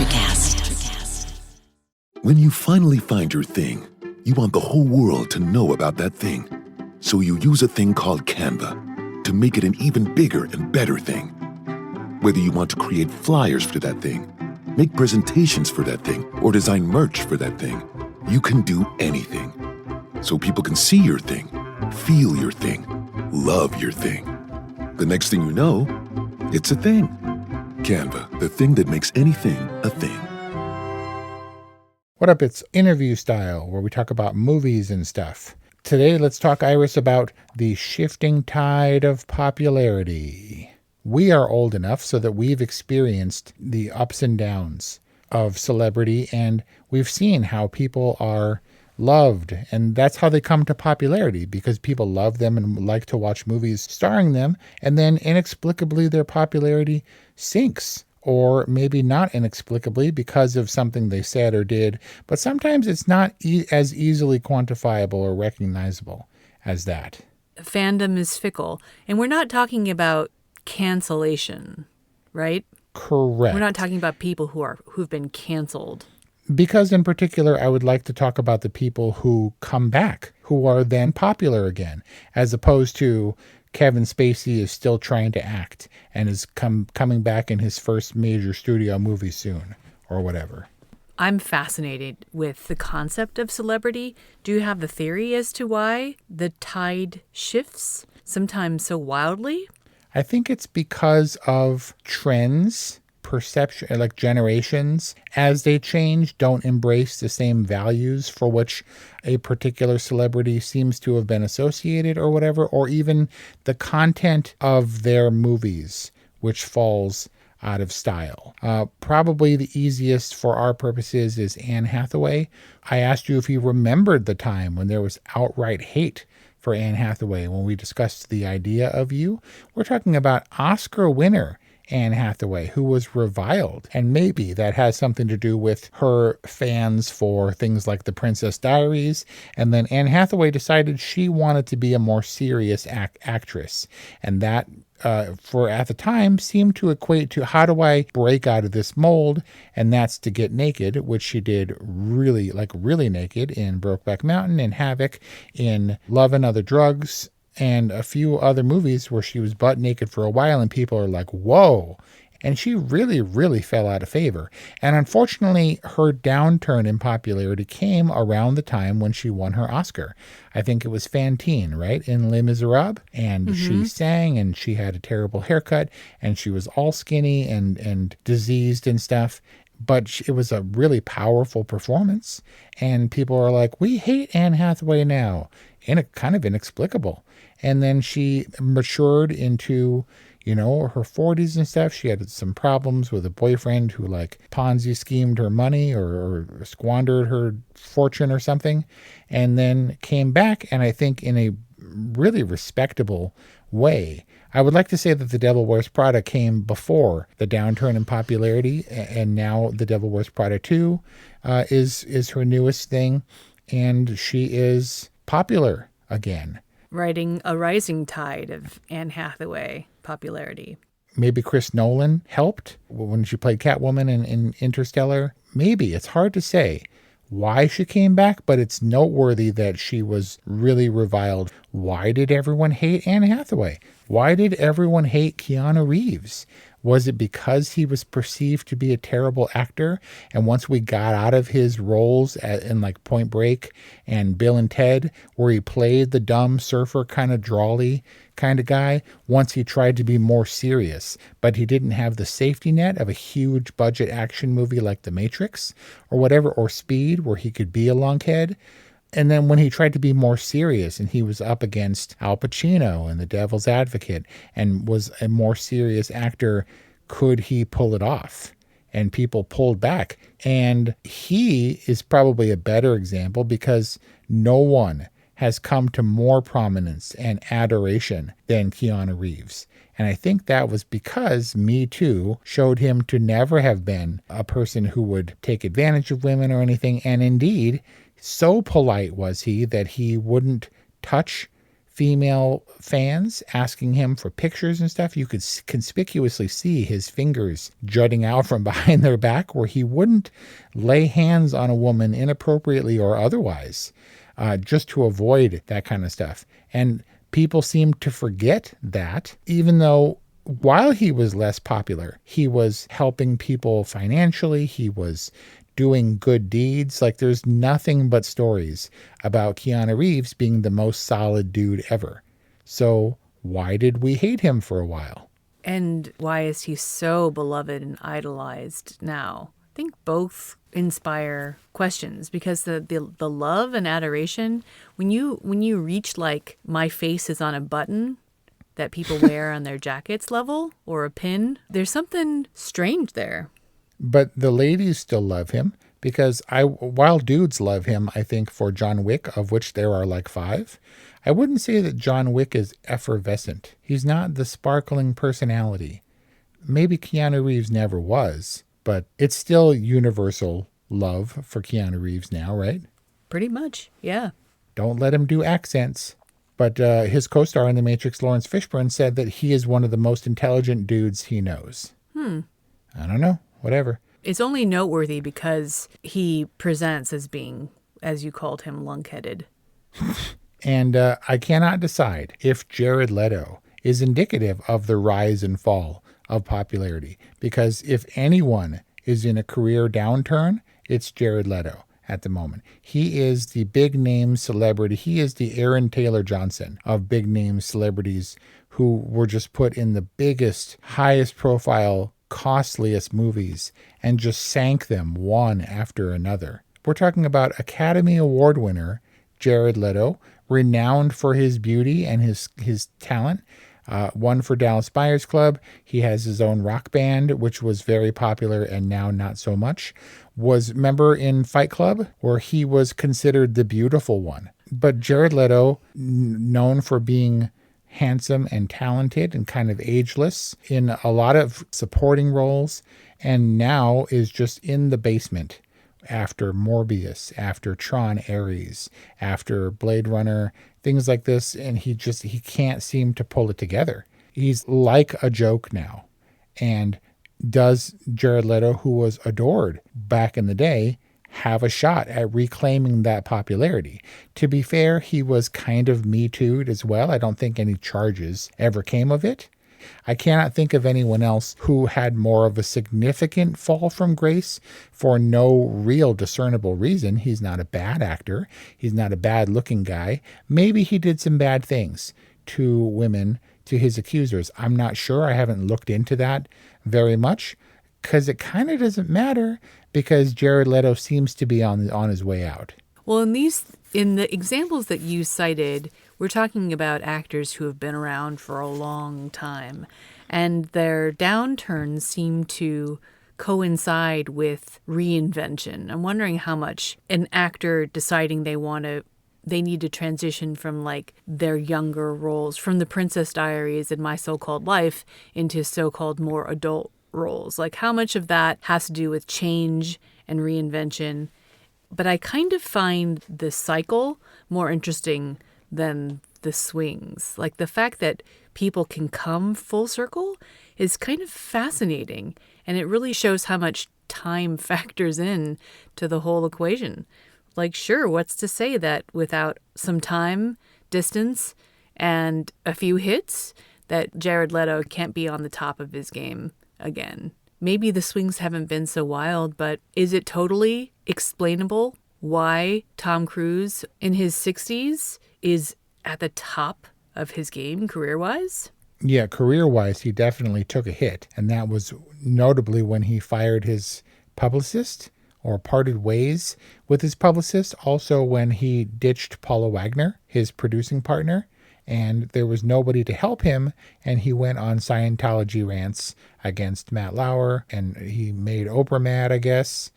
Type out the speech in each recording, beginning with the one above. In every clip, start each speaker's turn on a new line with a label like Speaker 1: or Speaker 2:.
Speaker 1: Electrocast.
Speaker 2: When you finally find your thing, you want the whole world to know about that thing. So you use a thing called Canva to make it an even bigger and better thing. Whether you want to create flyers for that thing, make presentations for that thing, or design merch for that thing, you can do anything. So people can see your thing, feel your thing, love your thing. The next thing you know, it's a thing. Canva, the thing that makes anything a thing.
Speaker 3: What up? It's interview style, where we talk about movies and stuff. Today, let's talk, Iris, about the shifting tide of popularity. We are old enough so that we've experienced the ups and downs of celebrity, and we've seen how people are loved, and that's how they come to popularity, because people love them and like to watch movies starring them, and then inexplicably their popularity sinks. Or maybe not inexplicably because of something they said or did, but sometimes it's not as easily quantifiable or recognizable as that.
Speaker 4: Fandom is fickle, and we're not talking about cancellation, right?
Speaker 3: Correct.
Speaker 4: We're not talking about people who've been canceled.
Speaker 3: Because in particular, I would like to talk about the people who come back, who are then popular again, as opposed to Kevin Spacey is still trying to act and is coming back in his first major studio movie soon, or whatever.
Speaker 4: I'm fascinated with the concept of celebrity. Do you have a theory as to why the tide shifts, sometimes so wildly?
Speaker 3: I think it's because of trends, perception, like generations, as they change, don't embrace the same values for which a particular celebrity seems to have been associated or whatever, or even the content of their movies, which falls out of style. Probably the easiest for our purposes is Anne Hathaway. I asked you if you remembered the time when there was outright hate for Anne Hathaway when we discussed The Idea of You. We're talking about Oscar winner Anne Hathaway, who was reviled. And maybe that has something to do with her fans for things like The Princess Diaries. And then Anne Hathaway decided she wanted to be a more serious actress. And that, for at the time, seemed to equate to, how do I break out of this mold? And that's to get naked, which she did really naked in Brokeback Mountain, in Havoc, in Love and Other Drugs, and a few other movies where she was butt naked for a while, and people are like, whoa. And she really, really fell out of favor. And unfortunately, her downturn in popularity came around the time when she won her Oscar. I think it was Fantine, right, in Les Miserables. And she sang, and she had a terrible haircut, and she was all skinny and diseased and stuff. But it was a really powerful performance. And people are like, we hate Anne Hathaway now. And it kind of inexplicable. And then she matured into, her 40s and stuff. She had some problems with a boyfriend who Ponzi schemed her money or squandered her fortune or something, and then came back, and I think in a really respectable way. I would like to say that The Devil Wears Prada came before the downturn in popularity, and now The Devil Wears Prada 2 is her newest thing, and she is popular again.
Speaker 4: Riding a rising tide of Anne Hathaway popularity.
Speaker 3: Maybe Chris Nolan helped when she played Catwoman in Interstellar. Maybe. It's hard to say why she came back, but it's noteworthy that she was really reviled. Why did everyone hate Anne Hathaway? Why did everyone hate Keanu Reeves? Was it because he was perceived to be a terrible actor? And once we got out of his roles in Point Break and Bill and Ted, where he played the dumb surfer kind of drawly kind of guy, once he tried to be more serious, but he didn't have the safety net of a huge budget action movie like The Matrix or whatever, or Speed, where he could be a lunkhead. And then when he tried to be more serious and he was up against Al Pacino in The Devil's Advocate and was a more serious actor, could he pull it off? And people pulled back. And he is probably a better example because no one has come to more prominence and adoration than Keanu Reeves. And I think that was because Me Too showed him to never have been a person who would take advantage of women or anything. And indeed, so polite was he that he wouldn't touch female fans asking him for pictures and stuff. You could conspicuously see his fingers jutting out from behind their back, where he wouldn't lay hands on a woman inappropriately or otherwise, just to avoid that kind of stuff. And people seem to forget that, even though while he was less popular, he was helping people financially. He was doing good deeds. Like, there's nothing but stories about Keanu Reeves being the most solid dude ever. So why did we hate him for a while?
Speaker 4: And why is he so beloved and idolized now? I think both inspire questions, because the love and adoration, when you reach like my face is on a button that people wear on their jackets level, or a pin, there's something strange there.
Speaker 3: But the ladies still love him, because while dudes love him, I think, for John Wick, of which there are like 5, I wouldn't say that John Wick is effervescent. He's not the sparkling personality. Maybe Keanu Reeves never was, but it's still universal love for Keanu Reeves now, right?
Speaker 4: Pretty much, yeah.
Speaker 3: Don't let him do accents. But his co-star in The Matrix, Lawrence Fishburne, said that he is one of the most intelligent dudes he knows. I don't know. Whatever.
Speaker 4: It's only noteworthy because he presents as being, as you called him, lunk-headed.
Speaker 3: And I cannot decide if Jared Leto is indicative of the rise and fall of popularity. Because if anyone is in a career downturn, it's Jared Leto at the moment. He is the big name celebrity. He is the Aaron Taylor Johnson of big name celebrities who were just put in the biggest, highest profile, costliest movies and just sank them one after another. We're talking about Academy Award winner Jared Leto, renowned for his beauty and his talent. One for Dallas Buyers Club. He has his own rock band, which was very popular and now not so much. Was member in Fight Club, where he was considered the beautiful one. But Jared Leto, known for being handsome and talented and kind of ageless in a lot of supporting roles, and now is just in the basement after Morbius, after Tron Ares, after Blade Runner, things like this, and he can't seem to pull it together. He's like a joke now. And does Jared Leto, who was adored back in the day, have a shot at reclaiming that popularity? To be fair, he was kind of Me Too'd as well. I don't think any charges ever came of it. I cannot think of anyone else who had more of a significant fall from grace for no real discernible reason. He's not a bad actor. He's not a bad looking guy. Maybe he did some bad things to women, to his accusers. I'm not sure. I haven't looked into that very much, because it kind of doesn't matter, because Jared Leto seems to be on his way out.
Speaker 4: Well, in the examples that you cited, we're talking about actors who have been around for a long time, and their downturns seem to coincide with reinvention. I'm wondering how much an actor deciding they need to transition from like their younger roles, from the Princess Diaries and My So-Called Life, into so-called more adult roles. Like, how much of that has to do with change and reinvention? But I kind of find the cycle more interesting than the swings. Like, the fact that people can come full circle is kind of fascinating. And it really shows how much time factors in to the whole equation. Like, sure, what's to say that without some time, distance, and a few hits, that Jared Leto can't be on the top of his game again? Maybe the swings haven't been so wild, but is it totally explainable why Tom Cruise in his 60s is at the top of his game career-wise?
Speaker 3: Yeah, career-wise, he definitely took a hit. And that was notably when he fired his publicist, or parted ways with his publicist. Also when he ditched Paula Wagner, his producing partner, and there was nobody to help him, and he went on Scientology rants against Matt Lauer, and he made Oprah mad, I guess,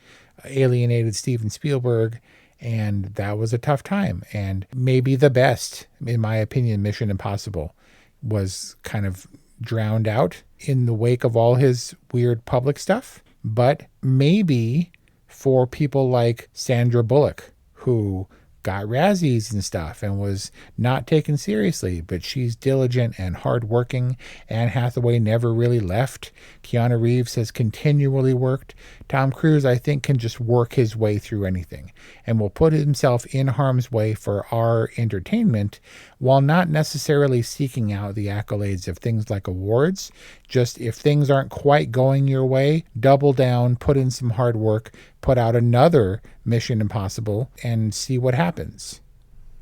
Speaker 3: alienated Steven Spielberg, and that was a tough time. And maybe the best, in my opinion, Mission Impossible was kind of drowned out in the wake of all his weird public stuff. But maybe for people like Sandra Bullock, who got Razzies and stuff and was not taken seriously, but she's diligent and hardworking. Anne Hathaway never really left. Keanu Reeves has continually worked. Tom Cruise, I think, can just work his way through anything and will put himself in harm's way for our entertainment while not necessarily seeking out the accolades of things like awards. Just if things aren't quite going your way, double down, put in some hard work, put out another Mission Impossible and see what happens.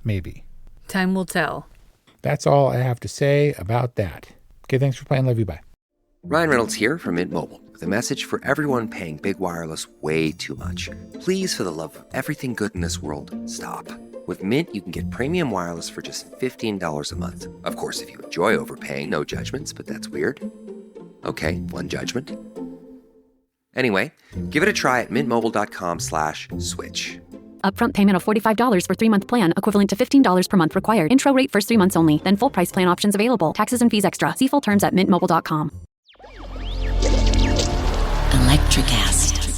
Speaker 3: Maybe.
Speaker 4: Time will tell.
Speaker 3: That's all I have to say about that. Okay, thanks for playing. Love you. Bye.
Speaker 1: Ryan Reynolds here from Mint Mobile with a message for everyone paying big wireless way too much. Please, for the love of everything good in this world, stop. With Mint, you can get premium wireless for just $15 a month. Of course, if you enjoy overpaying, no judgments, but that's weird. Okay, one judgment. Anyway, give it a try at mintmobile.com/switch.
Speaker 5: Upfront payment of $45 for 3-month plan, equivalent to $15 per month required. Intro rate first 3 months only, then full price plan options available. Taxes and fees extra. See full terms at mintmobile.com.
Speaker 6: Electricast.